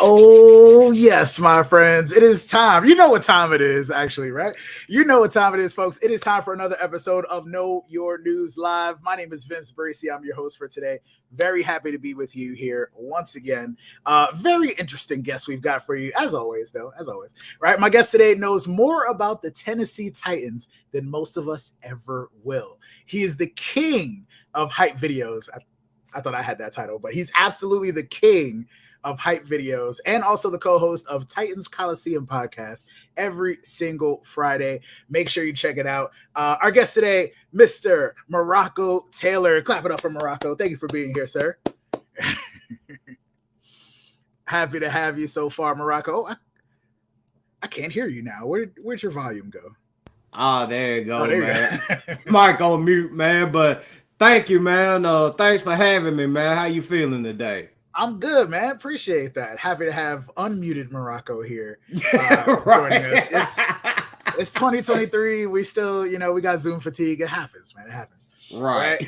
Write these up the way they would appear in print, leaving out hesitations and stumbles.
Oh, yes, my friends. It is time. You know what time it is, actually, right? You know what time it is, folks. It is time for another episode of Know Your News Live. My name is Vince Bracy. I'm your host for today. Very happy to be with you here once again. Very interesting guest we've got for you, as always, though, as always. Right? My guest today knows more about the Tennessee Titans than most of us ever will. He is the king of hype videos. I thought I had that title, but he's absolutely the king of hype videos and also the co-host of Titans Colosseum podcast every single Friday. Make sure you check it out. Our guest today, Mr. Marako Taylor. Clap it up for Marako. Thank you for being here, sir. Happy to have you so far, Marako. Oh, I can't hear you now. Where'd your volume go? Oh, there you go, man. Mic on mute, man. But thank you, man. Thanks for having me, man. How you feeling today? I'm good, man. Appreciate that. Happy to have unmuted Marako here Right. joining us. It's 2023. We still, we got Zoom fatigue. It happens, man. It happens. Right.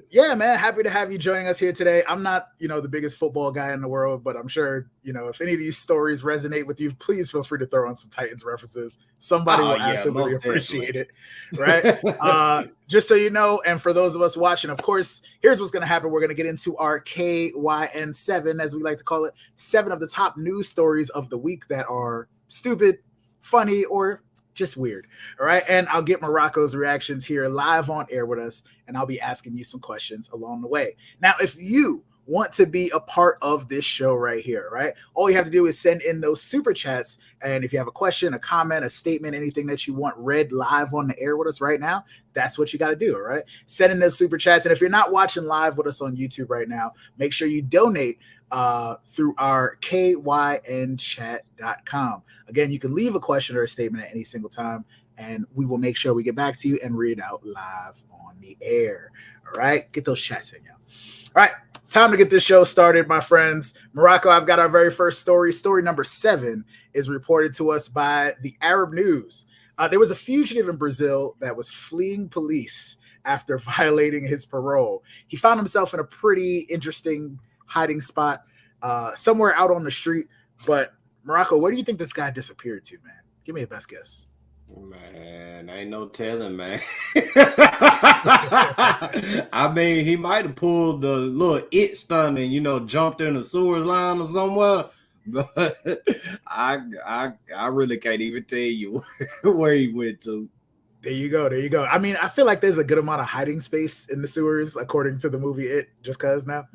Yeah, man. Happy to have you joining us here today. I'm not, the biggest football guy in the world, but I'm sure, if any of these stories resonate with you, please feel free to throw on some Titans references. Somebody will absolutely appreciate it. Right. Just so you know, and for those of us watching, of course, here's what's going to happen. We're going to get into our KYN 7, as we like to call it, 7 of the top news stories of the week that are stupid, funny, or just weird. All right. And I'll get Marako's reactions here live on air with us, and I'll be asking you some questions along the way. Now, if you want to be a part of this show right here, right, all you have to do is send in those super chats. And if you have a question, a comment, a statement, anything that you want read live on the air with us right now, that's what you got to do. All right. Send in those super chats. And if you're not watching live with us on YouTube right now, make sure you donate through our kynchat.com. Again, you can leave a question or a statement at any single time, and we will make sure we get back to you and read it out live on the air. All right, get those chats in, y'all. All right, time to get this show started, my friends. Marako, I've got our very first story. Story number 7 is reported to us by the Arab News. There was a fugitive in Brazil that was fleeing police after violating his parole. He found himself in a pretty interesting hiding spot somewhere out on the street. But Marako, where do you think this guy disappeared to, man? Give me a best guess. Man, ain't no telling, man. I mean, he might have pulled the little stunt and jumped in the sewers line or somewhere. But I really can't even tell you where he went to. There you go. I mean, I feel like there's a good amount of hiding space in the sewers, according to the movie It, just because now.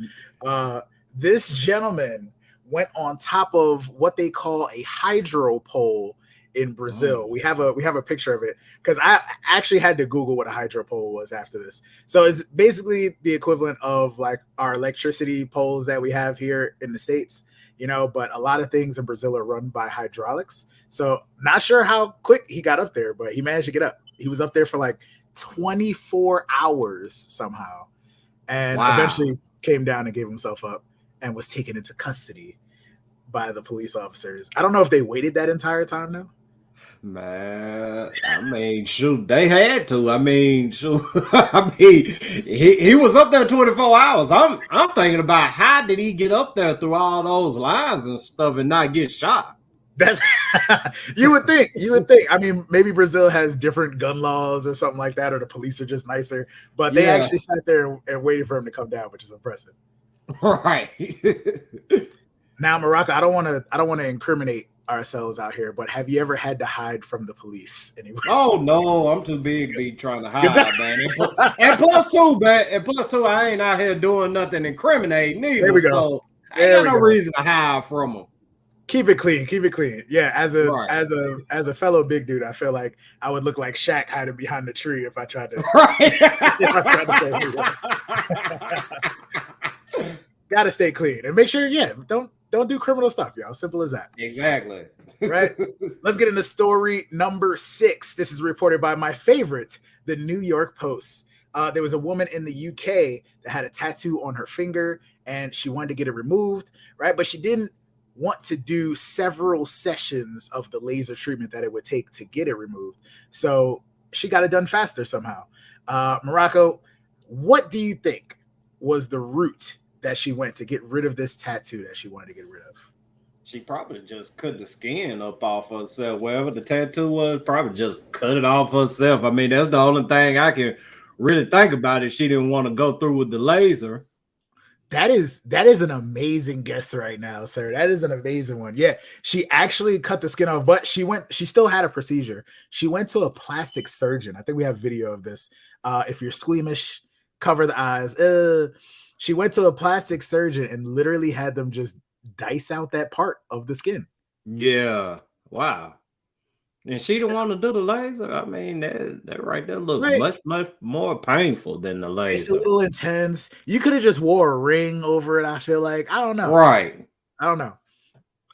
This gentleman went on top of what they call a hydro pole in Brazil. We have a picture of it because I actually had to Google what a hydro pole was after this. So it's basically the equivalent of like our electricity poles that we have here in the States, but a lot of things in Brazil are run by hydraulics. So not sure how quick he got up there, but he managed to get up. He was up there for like 24 hours somehow, and eventually came down and gave himself up and was taken into custody by the police officers. I don't know if they waited that entire time though. Man, I mean, shoot, they had to. I mean, shoot, I mean, he was up there 24 hours. I'm thinking about how did he get up there through all those lines and stuff and not get shot? That's you would think. I mean, maybe Brazil has different gun laws or something like that, or the police are just nicer. But they actually sat there and waited for him to come down, which is impressive. Right. Now, Marako, I don't want to incriminate ourselves out here, but have you ever had to hide from the police anywhere? Oh no, I'm too big to be trying to hide, man. And plus two, I ain't out here doing nothing incriminating either. There we go. So I ain't got no reason to hide from them. Keep it clean. Yeah, as a fellow big dude, I feel like I would look like Shaq hiding behind the tree if I tried to. Gotta stay clean and make sure, don't do criminal stuff, y'all. Simple as that. Exactly. Right? Let's get into story number 6. This is reported by my favorite, the New York Post. There was a woman in the UK that had a tattoo on her finger and she wanted to get it removed, right? But she didn't want to do several sessions of the laser treatment that it would take to get it removed. So she got it done faster somehow. Marako, what do you think was the route that she went to get rid of this tattoo that she wanted to get rid of? She probably just cut the skin up off herself. Wherever the tattoo was, probably just cut it off herself. I mean, that's the only thing I can really think about it. She didn't want to go through with the laser. That is an amazing guess right now, sir. That is an amazing one. Yeah, she actually cut the skin off, but she still had a procedure. She went to a plastic surgeon. I think we have video of this. If you're squeamish, cover the eyes. She went to a plastic surgeon and literally had them just dice out that part of the skin. Yeah. Wow. And she didn't want to do the laser. I mean, that right there looks much more painful than the laser. It's a little intense. You could have just wore a ring over it. I feel like I don't know. Right. I don't know.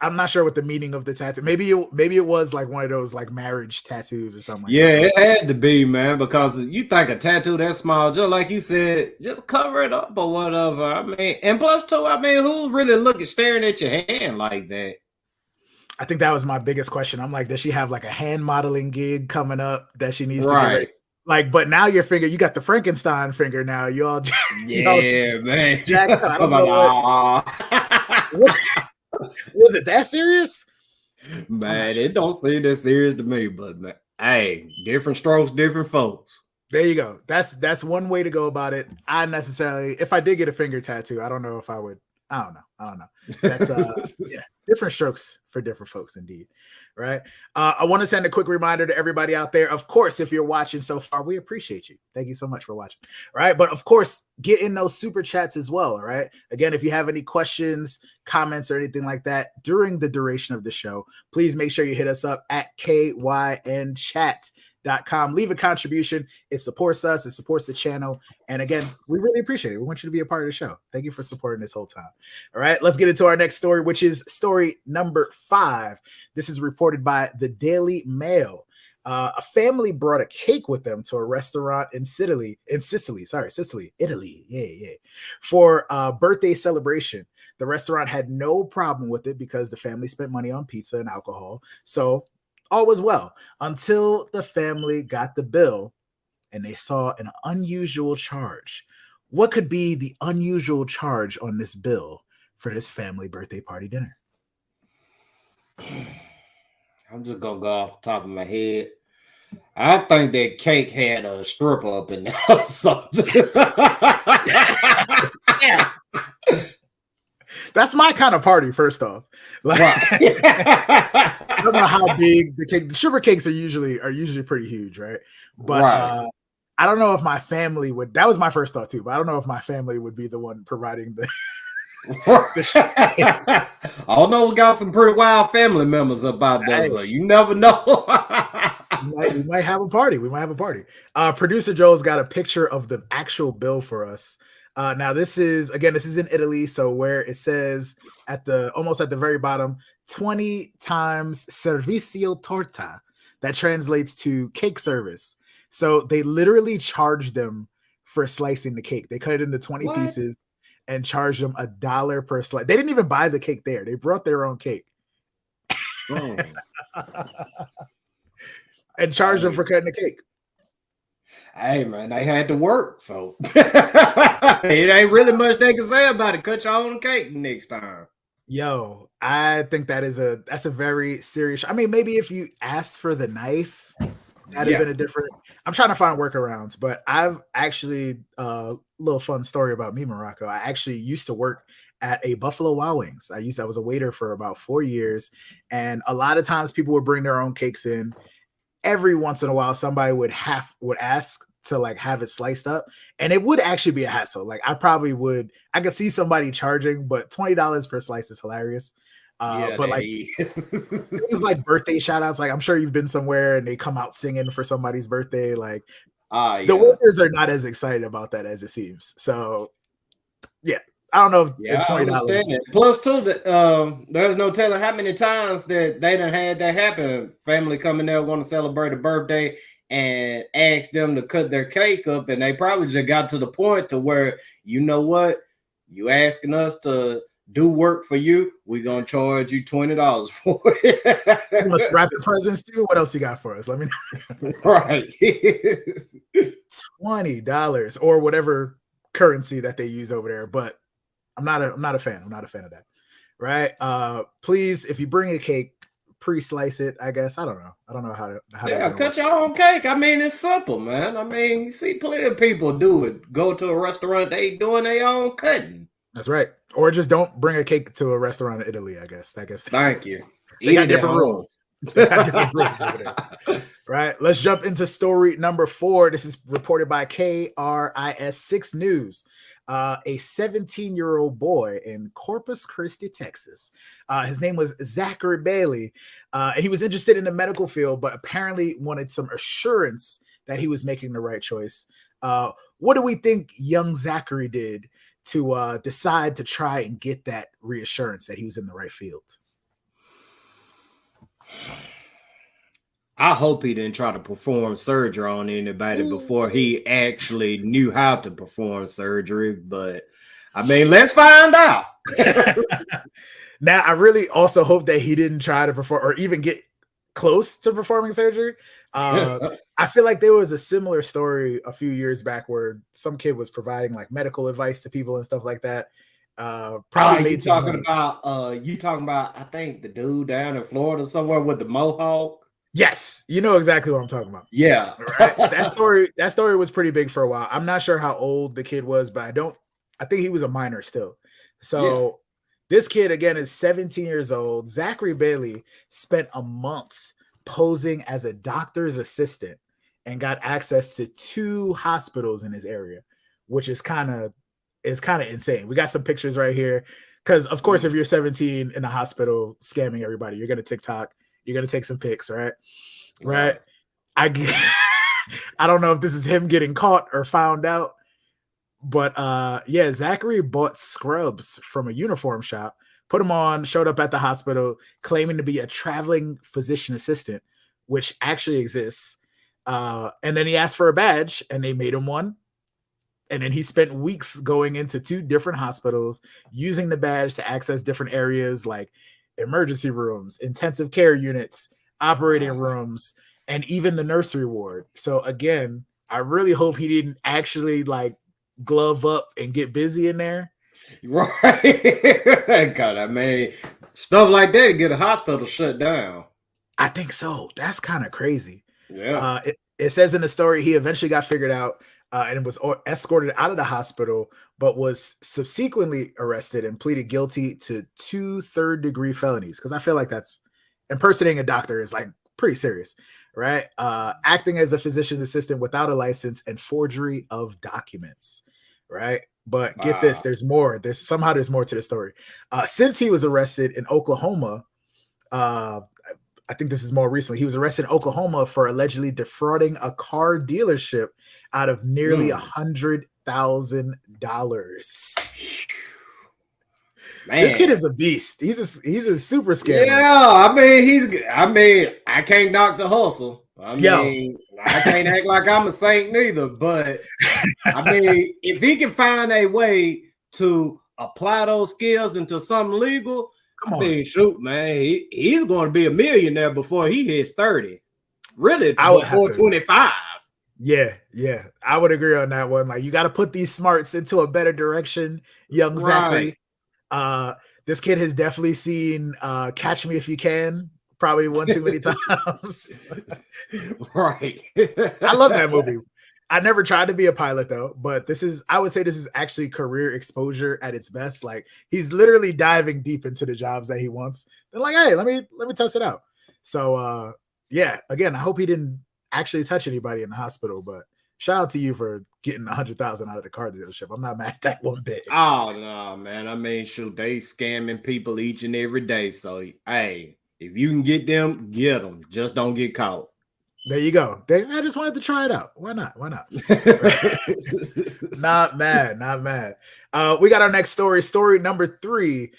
I'm not sure what the meaning of the tattoo. Maybe it was like one of those like marriage tattoos or something. Like yeah, that. It had to be, man, because you think a tattoo that small, just like you said, just cover it up or whatever. I mean, and plus too, I mean, who's really staring at your hand like that? I think that was my biggest question. I'm like, does she have like a hand modeling gig coming up that she needs to get ready? Like, but now you got the Frankenstein finger now. You all man. Jacked up. I don't know was it that serious? Man, it don't seem that serious to me, but man, hey, different strokes, different folks. There you go. That's one way to go about it. If I did get a finger tattoo, I don't know if I would. I don't know. That's different strokes for different folks indeed. Right. I want to send a quick reminder to everybody out there. Of course, if you're watching so far, we appreciate you. Thank you so much for watching. All right. But of course, get in those super chats as well. All right. Again, if you have any questions, comments, or anything like that during the duration of the show, please make sure you hit us up at KYNchat.com. Leave a contribution. It supports us. It supports the channel. And again, we really appreciate it. We want you to be a part of the show. Thank you for supporting this whole time. All right, let's get into our next story, which is story number 5. This is reported by the Daily Mail. A family brought a cake with them to a restaurant in Sicily, Italy. Yeah. For a birthday celebration. The restaurant had no problem with it because the family spent money on pizza and alcohol. So all was well until the family got the bill and they saw an unusual charge. What could be the unusual charge on this bill for this family birthday party dinner? I'm just gonna go off the top of my head. I think that cake had a stripper up in there or something. Yes. That's my kind of party, first off. Like, I don't know how big the cake. The sugar cakes are usually pretty huge, right? But I don't know if my family would. That was my first thought too. But I don't know if my family would be the one providing the. I don't know. We got some pretty wild family members about that, so you never know. we might have a party. Producer Joel's got a picture of the actual bill for us. Now this is in Italy, so where it says almost at the very bottom, 20 times servizio torta. That translates to cake service. So they literally charged them for slicing the cake. They cut it into 20 pieces and charged them $1 per slice. They didn't even buy the cake there. They brought their own cake. Oh. And charged them for cutting the cake. Hey man, they had to work, so it ain't really much they can say about it. Cut your own cake next time. Yo, I think that's a very serious. I mean, maybe if you asked for the knife, that'd have been a different. I'm trying to find workarounds, but I've actually a little fun story about me, Marako. I actually used to work at a Buffalo Wild Wings. I was a waiter for about 4 years, and a lot of times people would bring their own cakes in. Every once in a while, somebody would ask to like have it sliced up, and it would actually be a hassle. Like I could see somebody charging, but $20 per slice is hilarious. But like it was like birthday shout outs. Like I'm sure you've been somewhere and they come out singing for somebody's birthday. Like the workers are not as excited about that as it seems. So yeah. I don't know if $20. Plus, too, there's no telling how many times that they done had that happen. Family coming there want to celebrate a birthday and ask them to cut their cake up, and they probably just got to the point to where, you know what, you asking us to do work for you, we're gonna charge you $20 for it. You must wrap your presents too. What else you got for us? Let me know. Right. $20 or whatever currency that they use over there, but I'm not a fan. I'm not a fan of that. right? Please, if you bring a cake, pre-slice it. I guess I don't know how Yeah, cut your own cake. I mean, it's simple, man. I mean, you see plenty of people do it. Go to a restaurant, they doing their own cutting. That's right. Or just don't bring a cake to a restaurant in Italy. I guess. Thank you. They got different rules. They got different rules over there. Right. Let's jump into story number 4. This is reported by KRIS6 News. A 17-year-old boy in Corpus Christi, Texas. His name was Zachary Bailey, and he was interested in the medical field, but apparently wanted some assurance that he was making the right choice. What do we think young Zachary did to decide to try and get that reassurance that he was in the right field? I hope he didn't try to perform surgery on anybody before he actually knew how to perform surgery. But I mean, let's find out. Now, I really also hope that he didn't try to perform or even get close to performing surgery. I feel like there was a similar story a few years back where some kid was providing like medical advice to people and stuff like that. Probably you talking about I think the dude down in Florida somewhere with the mohawk. Yes, you know exactly what I'm talking about. Yeah. Right? That story was pretty big for a while. I'm not sure how old the kid was, but I think he was a minor still. So this kid again is 17 years old. Zachary Bailey spent a month posing as a doctor's assistant and got access to 2 hospitals in his area, which is kind of insane. We got some pictures right here. Because of course, if you're 17 in a hospital scamming everybody, you're gonna TikTok. You're going to take some pics, right? Right. I don't know if this is him getting caught or found out, but Zachary bought scrubs from a uniform shop, put them on, showed up at the hospital, claiming to be a traveling physician assistant, which actually exists. And then he asked for a badge and they made him one. And then he spent weeks going into 2 different hospitals, using the badge to access different areas like emergency rooms, intensive care units, operating rooms, and even the nursery ward. So again, I really hope he didn't actually like glove up and get busy in there. Right. God, I mean, stuff like that to get a hospital shut down. I think so. That's kind of crazy. Yeah. It says in the story he eventually got figured out and was escorted out of the hospital, but was subsequently arrested and pleaded guilty to 2 third-degree felonies. Because I feel like that's impersonating a doctor is like pretty serious, right? Acting as a physician's assistant without a license and forgery of documents, right? But get this, there's more. There's more to the story. Since he was arrested in Oklahoma, I think this is more recently. He was arrested in Oklahoma for allegedly defrauding a car dealership out of nearly $100,000. This kid is a beast. He's a super scammer. Yeah, I mean, I can't knock the hustle. I can't act like I'm a saint neither. But I mean, if he can find a way to apply those skills into something legal, shoot, man, he's going to be a millionaire before he hits 30. Really, before 25. Yeah, I would agree on that one. Like, you got to put these smarts into a better direction, young Zachary. This kid has definitely seen Catch Me If You Can probably one too many times. Right. I love that movie. I never tried to be a pilot though, but I would say this is actually career exposure at its best. Like, he's literally diving deep into the jobs that he wants. They're like, hey, let me test it out. So again, I hope he didn't actually touch anybody in the hospital, but shout out to you for getting $100,000 out of the car dealership. I'm not mad at that one bit. Oh no, man. I mean, shoot, they scamming people each and every day. So hey, if you can get them, get them. Just don't get caught. There you go. I just wanted to try it out. Why not? Not mad. We got our next story. Story number 3.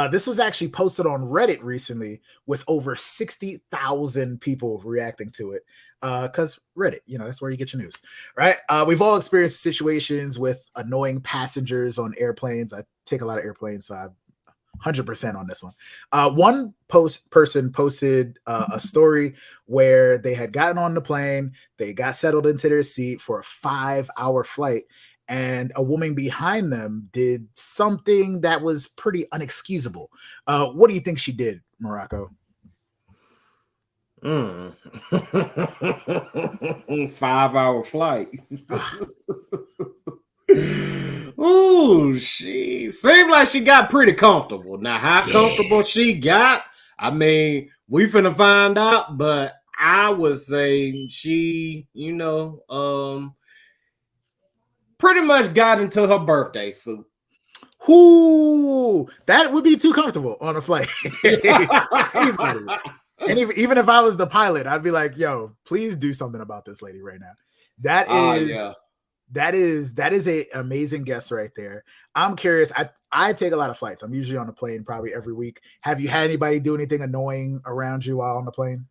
This was actually posted on Reddit recently with over 60,000 people reacting to it. Because Reddit, that's where you get your news, right? We've all experienced situations with annoying passengers on airplanes. I take a lot of airplanes, so I'm 100% on this one. One person posted a story where they had gotten on the plane, they got settled into their seat for a 5-hour flight, and a woman behind them did something that was pretty unexcusable. What do you think she did, Marako? 5-hour flight. Ooh, she seemed like she got pretty comfortable. Now, how comfortable she got, I mean, we finna find out, but I would say she, pretty much got into her birthday suit. Whoo, that would be too comfortable on a flight. Anybody. And even if I was the pilot, I'd be like, yo, please do something about this lady right now. That is a amazing guess right there. I'm curious. I take a lot of flights. I'm usually on a plane probably every week. Have you had anybody do anything annoying around you while on the plane?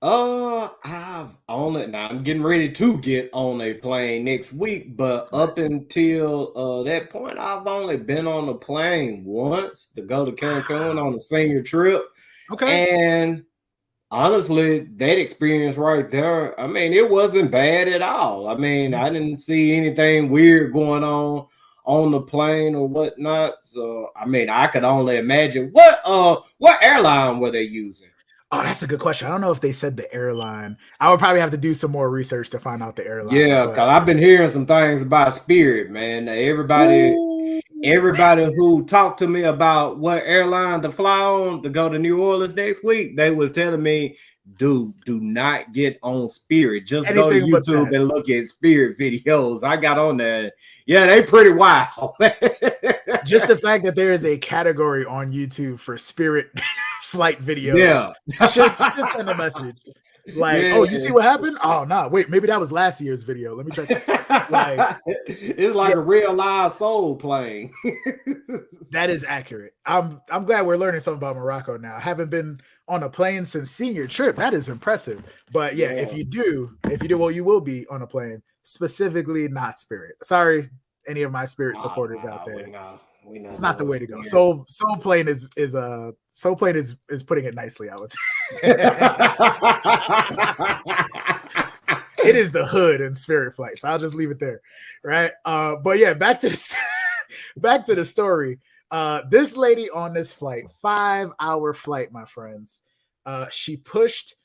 I'm getting ready to get on a plane next week, but up until that point, I've only been on a plane once to go to Cancun on a senior trip. Okay. And honestly, that experience right there, I mean, it wasn't bad at all. I mean, I didn't see anything weird going on the plane or whatnot. So, I mean, I could only imagine what airline were they using? Oh, that's a good question. I don't know if they said the airline. I would probably have to do some more research to find out the airline. Yeah, because I've been hearing some things about Spirit, man. Everybody who talked to me about what airline to fly on to go to New Orleans next week, they was telling me, dude, do not get on Spirit. Just go to YouTube and look at Spirit videos. I got on there. Yeah, they pretty wild. Just the fact that there is a category on YouTube for Spirit flight videos. Yeah. Should send a message. Like, oh, you see what happened? Oh, no, wait, maybe that was last year's video. Let me check. It's like a real live soul plane. That is accurate. I'm glad we're learning something about Marako now. I haven't been on a plane since senior trip. That is impressive. But yeah, if you do, well, you will be on a plane, specifically not Spirit. Sorry, any of my Spirit supporters out there. It's not the way to go. Soul Plane is putting it nicely, I would say. It is the hood in Spirit flights. I'll just leave it there, right? But yeah, back to the story. This lady on this flight, 5-hour flight, my friends. She pushed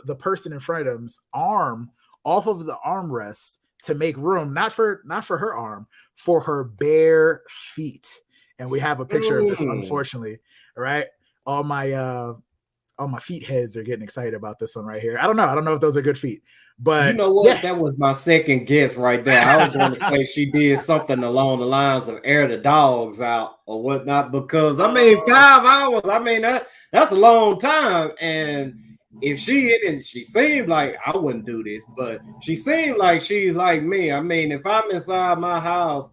the person in front of him's arm off of the armrest to make room, not for her arm, for her bare feet. And we have a picture of this, unfortunately. All right. All my feet heads are getting excited about this one right here. I don't know if those are good feet, but you know what? Yeah. That was my second guess right there. I was going to say she did something along the lines of air the dogs out or whatnot, because I mean, 5 hours, I mean, that's a long time. And if she seemed like, I wouldn't do this, but she seemed like she's like me. I mean, if I'm inside my house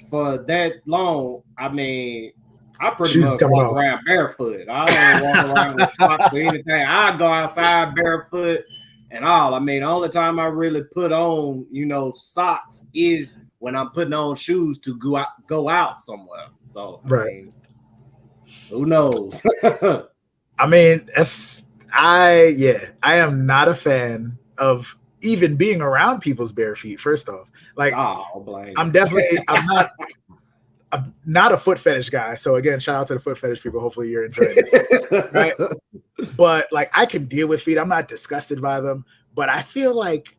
for that long, I mean, I pretty much walk around barefoot. I don't walk around with socks or anything. I go outside barefoot and all. I mean, the only time I really put on, socks is when I'm putting on shoes to go out somewhere. So, I mean, who knows? I mean, I am not a fan of even being around people's bare feet. First off, like, I'm not a foot fetish guy. So again, shout out to the foot fetish people. Hopefully you're enjoying this. Right? But like, I can deal with feet. I'm not disgusted by them, but I feel like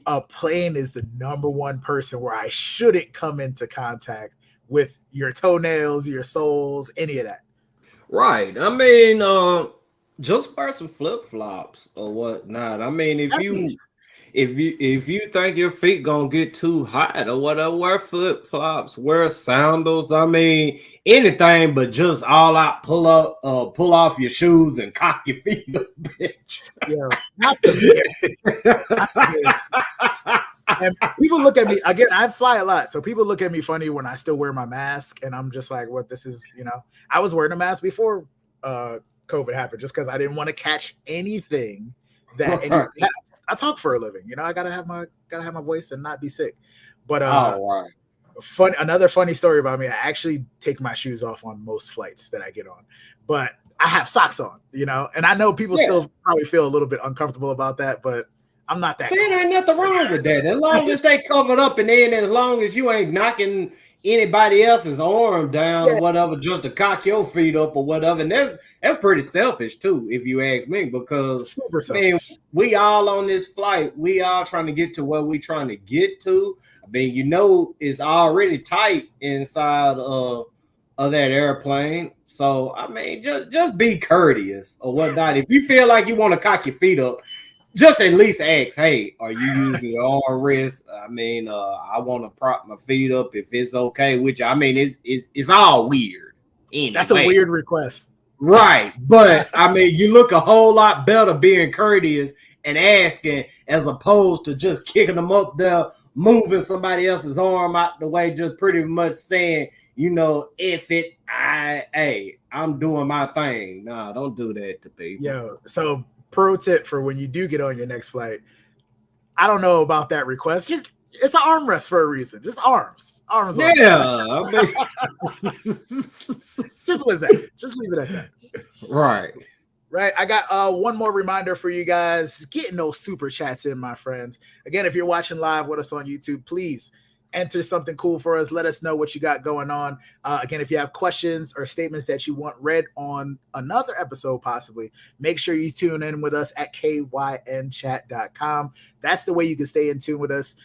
a plane is the number one person where I shouldn't come into contact with your toenails, your soles, any of that. Right. I mean, just wear some flip-flops or whatnot. I mean, if you think your feet gonna get too hot or whatever, wear flip-flops, wear sandals. I mean, anything but just all out pull off your shoes and cock your feet up, bitch. Yeah, not the And people look at me again. I fly a lot, so people look at me funny when I still wear my mask, and I'm just like, "What? This is, I was wearing a mask before COVID happened, just because I didn't want to catch anything that anyone has. I talk for a living, I gotta have my voice and not be sick. But another funny story about me. I actually take my shoes off on most flights that I get on, but I have socks on, and I know people still probably feel a little bit uncomfortable about that, but I'm not that. See, it ain't nothing wrong with that. As long as they covered up, and then as long as you ain't knocking anybody else's arm down or whatever, just to cock your feet up or whatever. And that's pretty selfish too, if you ask me, because I mean, we all on this flight, we all trying to get to where we trying to get to. I mean, you know, it's already tight inside of that airplane. So I mean, just be courteous or whatnot. If you feel like you want to cock your feet up, just at least ask, hey, are you using your armrest? I mean, I want to prop my feet up if it's okay with you. I mean, it's all weird. Anyway. That's a weird request. Right. But I mean, you look a whole lot better being courteous and asking as opposed to just kicking them up there, moving somebody else's arm out the way, just pretty much saying, you know, I'm doing my thing. Nah, don't do that to people. Yo, so pro tip for when you do get on your next flight, I don't know about that request. Just it's an armrest for a reason. Just arms. Yeah. I mean, simple as that. Just leave it at that. Right. I got one more reminder for you guys. Getting those super chats in, my friends. Again, if you're watching live with us on YouTube, please enter something cool for us. Let us know what you got going on. Again, if you have questions or statements that you want read on another episode, possibly, make sure you tune in with us at kynchat.com. That's the way you can stay in tune with us,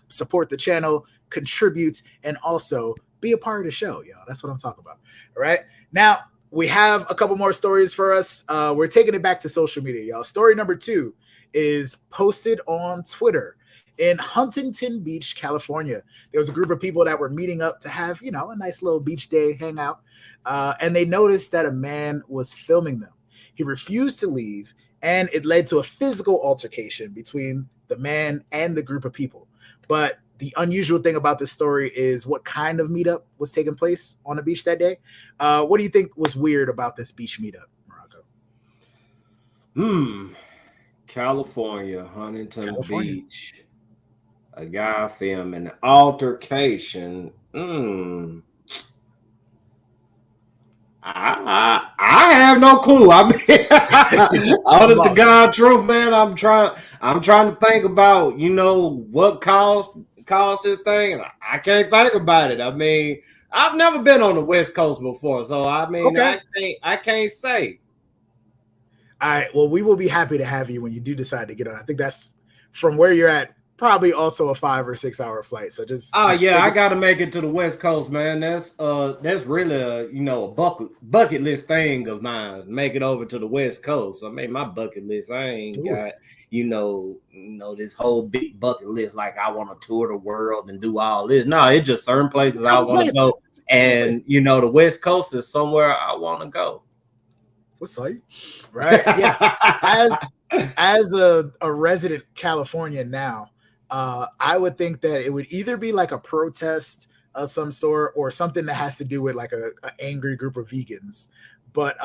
support the channel, contribute, and also be a part of the show, y'all. That's what I'm talking about. All right. Now, we have a couple more stories for us. We're taking it back to social media, y'all. Story number 2 is posted on Twitter. In Huntington Beach, California, there was a group of people that were meeting up to have, you know, a nice little beach day hangout. And they noticed that a man was filming them. He refused to leave, and it led to a physical altercation between the man and the group of people. But the unusual thing about this story is what kind of meetup was taking place on the beach that day. What do you think was weird about this beach meetup, Marako? Huntington Beach. A guy filming an altercation. I have no clue. I mean, honest to God, truth, man. I'm trying to think about, you know, what caused this thing. I can't think about it. I mean, I've never been on the West Coast before, so I mean, okay. I can't say. All right. Well, we will be happy to have you when you do decide to get on. I think that's from where you're at. Probably also a 5 or 6 hour flight. So just I got to make it to the West Coast, man. That's really a, you know, a bucket list thing of mine. Make it over to the West Coast. I mean, my bucket list, I ain't got you know this whole big bucket list like I want to tour the world and do all this. No, it's just certain places I want to go, and you know the West Coast is somewhere I want to go. What's up? Right? Yeah. As a resident Californian now. I would think that it would either be like a protest of some sort or something that has to do with like a angry group of vegans. But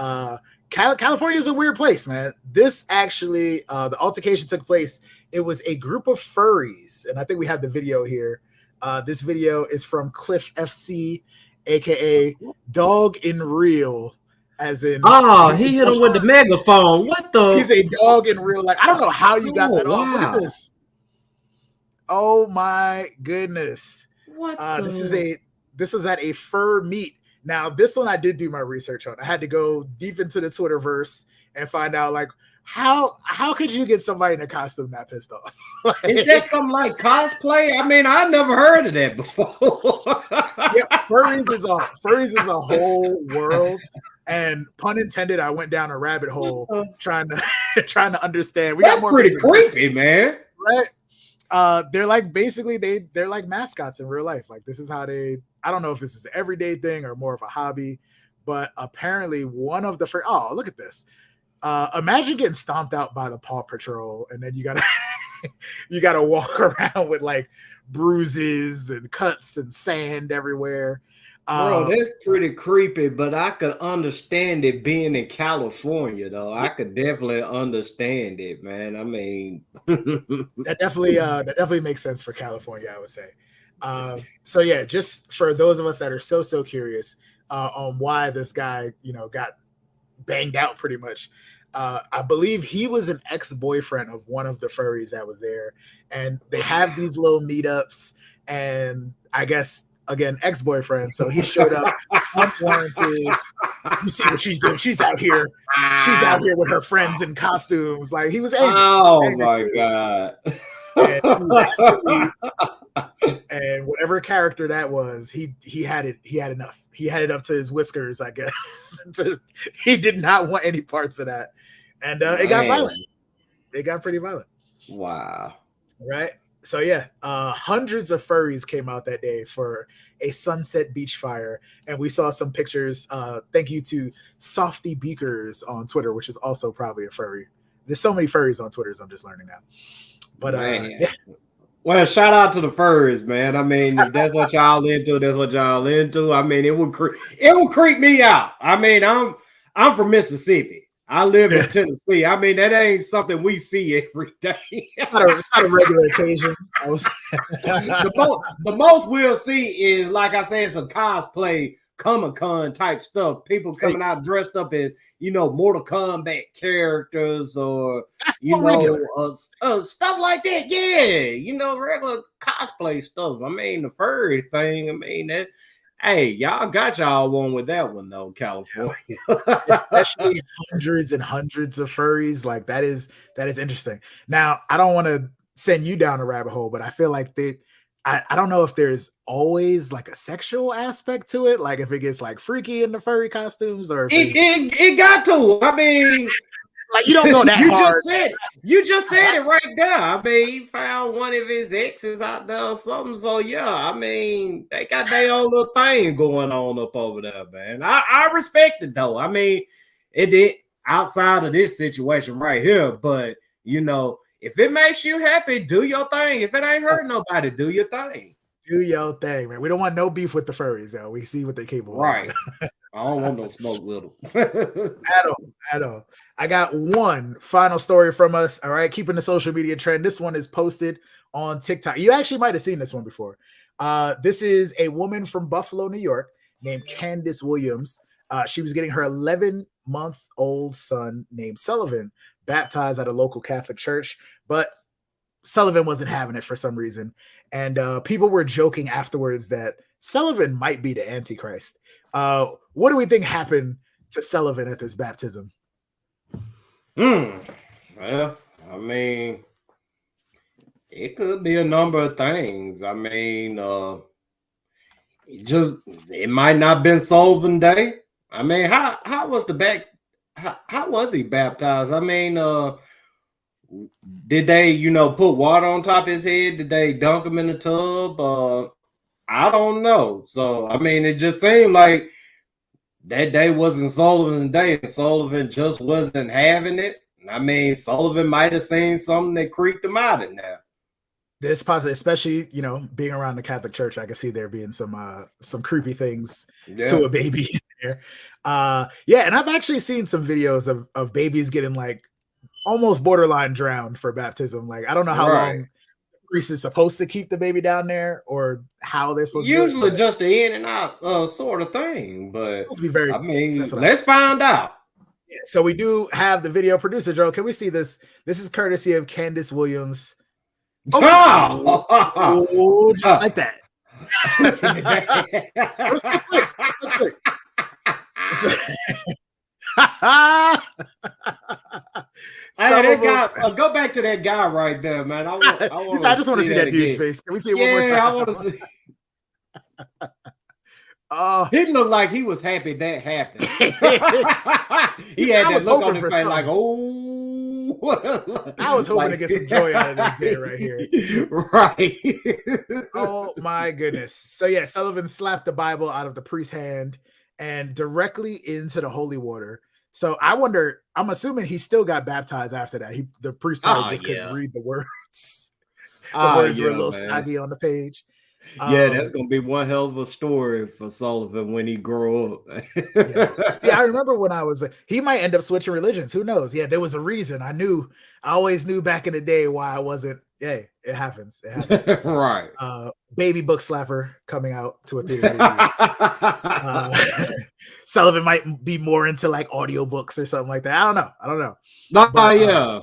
California is a weird place, man. This actually, the altercation took place. It was a group of furries, and I think we have the video here. This video is from Cliff FC, aka Dog in Real. As in, he hit him with the megaphone. What the? He's a dog in real life. I don't know how you got that off. Look at this. Oh my goodness! What? This is at a fur meet. Now, this one I did do my research on. I had to go deep into the Twitterverse and find out like how could you get somebody in a costume that pissed off? Is that something like cosplay? I mean, I never heard of that before. Yeah, furries is a whole world. And pun intended, I went down a rabbit hole trying to understand. That's pretty creepy, man. Right? They're like basically they're like mascots in real life. Like this is how I don't know if this is an everyday thing or more of a hobby, but apparently one of the look at this. Imagine getting stomped out by the Paw Patrol, and then you gotta walk around with like bruises and cuts and sand everywhere. Bro, that's pretty creepy, but I could understand it being in California, though. I could definitely understand it, man. I mean, that definitely makes sense for California, I would say. So yeah, just for those of us that are so curious on why this guy, you know, got banged out pretty much. I believe he was an ex-boyfriend of one of the furries that was there, and they have these little meetups. And I guess again, ex-boyfriend. So he showed up unwarranted. You see what she's doing? She's out here. She's out here with her friends in costumes. Like he was angry. Oh my god! And he was asking me, and whatever character that was, he had it. He had enough. He had it up to his whiskers, I guess. He did not want any parts of that, and it got violent. It got pretty violent. Wow. Right. So yeah, hundreds of furries came out that day for a Sunset Beach fire, and we saw some pictures. Thank you to Softy Beakers on Twitter, which is also probably a furry. There's so many furries on Twitter, as I'm just learning now. But yeah. Well, shout out to the furries, man. I mean, if that's what y'all into, that's what y'all into. I mean, it would creep me out. I mean, I'm from Mississippi. I live in Tennessee. I mean, that ain't something we see every day. It's not a regular occasion. The most we'll see is, like I said, some cosplay, Comic-Con type stuff. People coming out dressed up as, Mortal Kombat characters or, stuff like that. Yeah, regular cosplay stuff. I mean, the furry thing, I mean, that. Hey, y'all got y'all one with that one though, California. Especially hundreds and hundreds of furries. Like that is interesting. Now, I don't want to send you down a rabbit hole, but I feel like I don't know if there's always like a sexual aspect to it, like if it gets like freaky in the furry costumes, or it got to. I mean, like you don't go that hard. You just said it right there. I mean, he found one of his exes out there or something. So yeah, I mean, they got their own little thing going on up over there, man. I respect it though. I mean, it did outside of this situation right here, but if it makes you happy, do your thing. If it ain't hurt nobody, do your thing. Do your thing, man. We don't want no beef with the furries, though. We see what they're capable of. I don't want no smoke with them. At all. I got one final story from us. All right, keeping the social media trend. This one is posted on TikTok. You actually might have seen this one before. This is a woman from Buffalo, New York, named Candace Williams. She was getting her 11-month-old son named Sullivan baptized at a local Catholic church, but Sullivan wasn't having it for some reason. And people were joking afterwards that Sullivan might be the Antichrist. What do we think happened to Sullivan at this baptism? Well, I mean, it could be a number of things. I mean, it might not have been Sullivan Day. I mean, how was how was he baptized? I mean, did they, put water on top of his head? Did they dunk him in the tub? I don't know. So, I mean, it just seemed like that day wasn't Sullivan's day. Sullivan just wasn't having it. I mean, Sullivan might have seen something that creeped him out in there. This possibly, especially, being around the Catholic Church, I can see there being some creepy things to a baby in there. And I've actually seen some videos of babies getting like almost borderline drowned for baptism. Like, I don't know how long the priest is supposed to keep the baby down there or how they're supposed to do it. Usually just an in and out sort of thing, but be very, let's find out. Yeah, so we do have the video. Producer Joe, can we see this? This is courtesy of Candace Williams. Oh, just like that. That guy, go back to that guy right there, man. I just want to see that dude's face. Can we see it one more time? I want to see. He looked like he was happy that happened. He had that look on his face like, I was hoping to get some joy out of this day right here. Right. Oh my goodness. So yeah, Sullivan slapped the Bible out of the priest's hand and directly into the holy water. So I wonder, I'm assuming he still got baptized after that. The priest probably couldn't read the words. The words were a little snaggy on the page. Yeah, that's gonna be one hell of a story for Sullivan when he grow up. Yeah. See, I remember when I was he might end up switching religions. Who knows? Yeah, there was a reason. I always knew back in the day why I wasn't. Hey, it happens. It happens. Right. Baby book slapper coming out to a theater near you. Sullivan might be more into like audiobooks or something like that. I don't know. But, yeah.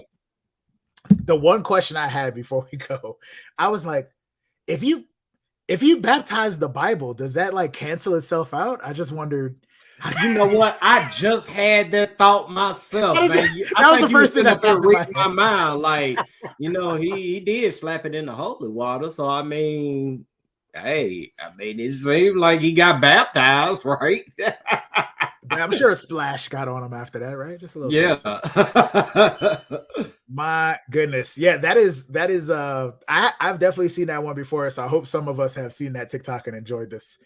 The one question I had before we go, I was like, if you baptize the Bible, does that like cancel itself out? I just wondered. You know what? I just had that thought myself, man. That was the first thing that reached my mind. Like, he did slap it in the holy water. So I mean, hey, it seemed like he got baptized, right? I'm sure a splash got on him after that, right? Just a little. Yeah. My goodness. Yeah, that is I've definitely seen that one before. So I hope some of us have seen that TikTok and enjoyed this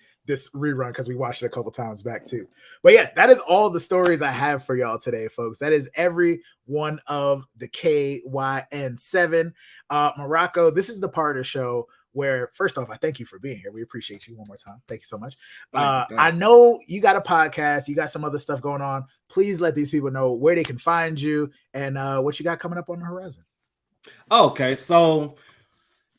rerun because we watched it a couple times back too. But yeah, that is all the stories I have for y'all today, folks. That is every one of the KYN 7. Marako, this is the part of the show where, first off, I thank you for being here. We appreciate you one more time. Thank you so much. Thank you. I know you got a podcast. You got some other stuff going on. Please let these people know where they can find you and what you got coming up on the horizon. Okay, so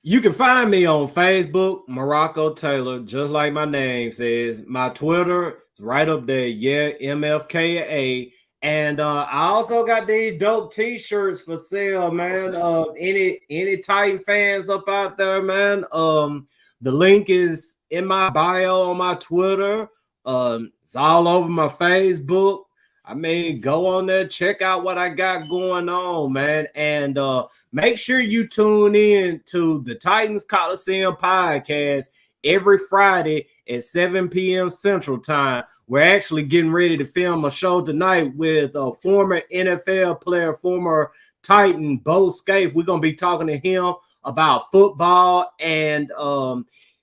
you can find me on Facebook, Marako Taylor, just like my name says. My Twitter is right up there. Yeah, MFKA. And I also got these dope t-shirts for sale, man. Any Titan fans up out there, man. The link is in my bio on my Twitter. It's all over my Facebook. I mean, go on there, check out what I got going on, man. And make sure you tune in to the Titans Colosseum podcast every Friday at 7 p.m. Central Time. We're actually getting ready to film a show tonight with a former NFL player, former Titan, Bo Scaife. We're going to be talking to him about football and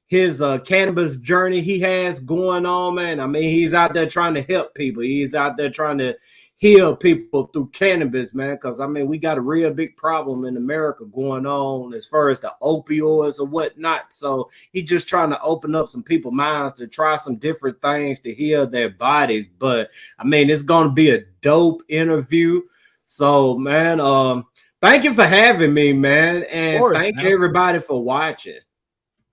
his cannabis journey he has going on, man. I mean, he's out there trying to help people. He's out there trying to heal people through cannabis, man, because, I mean, we got a real big problem in America going on as far as the opioids or whatnot. So he's just trying to open up some people's minds to try some different things to heal their bodies. But, I mean, it's going to be a dope interview. So, man, thank you for having me, man, and thank you everybody for watching.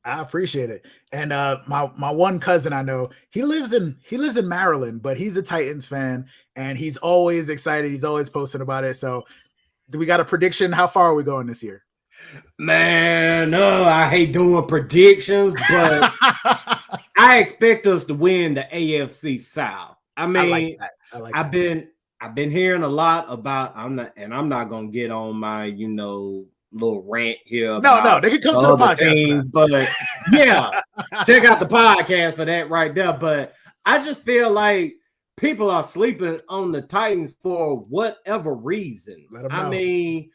I appreciate it. And my one cousin I know, he lives in Maryland, but he's a Titans fan and he's always excited. He's always posting about it. So do we got a prediction? How far are we going this year? Man, no, I hate doing predictions, but I expect us to win the AFC South. I mean, I've been hearing a lot about I'm not gonna get on my, little rant here. No, they can come to the podcast. Teams, but yeah, check out the podcast for that right there. But I just feel like people are sleeping on the Titans for whatever reason. I mean,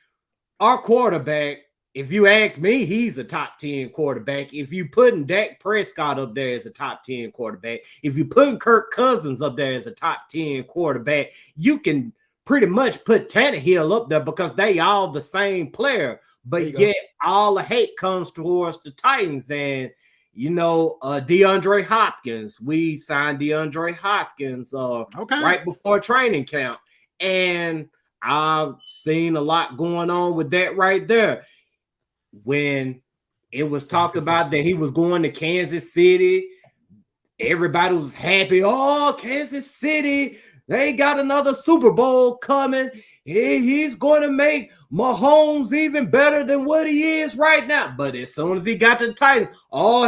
our quarterback, if you ask me, he's a top 10 quarterback. If you putting Dak Prescott up there as a top 10 quarterback, if you putting Kirk Cousins up there as a top 10 quarterback, you can pretty much put Tannehill up there because they all the same player, but yet all the hate comes towards the Titans. And, DeAndre Hopkins, we signed DeAndre Hopkins right before training camp. And I've seen a lot going on with that right there. When it was talked about that he was going to Kansas City, everybody was happy. Oh, Kansas City, they got another Super Bowl coming. He's going to make Mahomes even better than what he is right now. But as soon as he got to the Titans,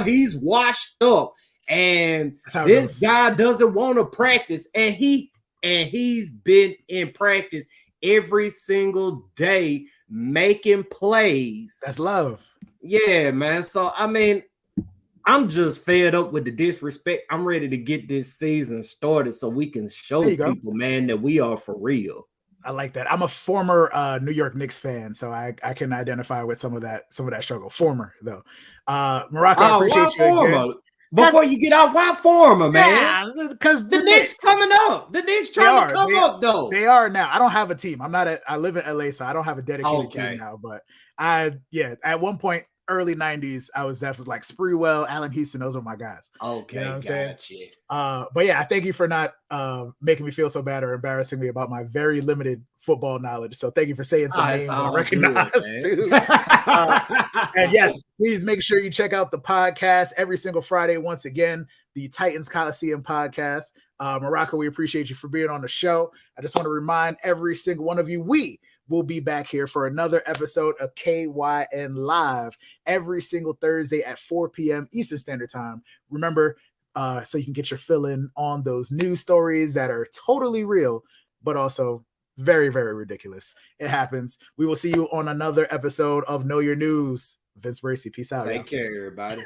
he's washed up. And this guy doesn't want to practice. And he's been in practice every single day making plays. That's love. Yeah, man. So, I mean, I'm just fed up with the disrespect. I'm ready to get this season started so we can show people, man, that we are for real. I like that. I'm a former New York Knicks fan, so I can identify with some of that struggle. Former though. Marako, I appreciate you again. Before you get out, why former, man? Yeah, because the Knicks coming up. The Knicks trying to come up though. They are now. I don't have a team. I live in LA, so I don't have a dedicated team now. But at one point, early 90s, I was definitely like Spreewell, Allen Houston. Those were my guys. Okay, you know what I'm saying? gotcha. But yeah, I thank you for not making me feel so bad or embarrassing me about my very limited football knowledge. So thank you for saying some names I recognize too. And yes, please make sure you check out the podcast every single Friday. Once again, the Titans Colosseum podcast. Marako, we appreciate you for being on the show. I just want to remind every single one of you, we will be back here for another episode of KYN Live every single Thursday at 4 p.m. Eastern Standard Time. Remember, so you can get your fill in on those news stories that are totally real, but also very, very ridiculous. It happens. We will see you on another episode of Know Your News. Vince Bracy, peace out. Take care, everybody.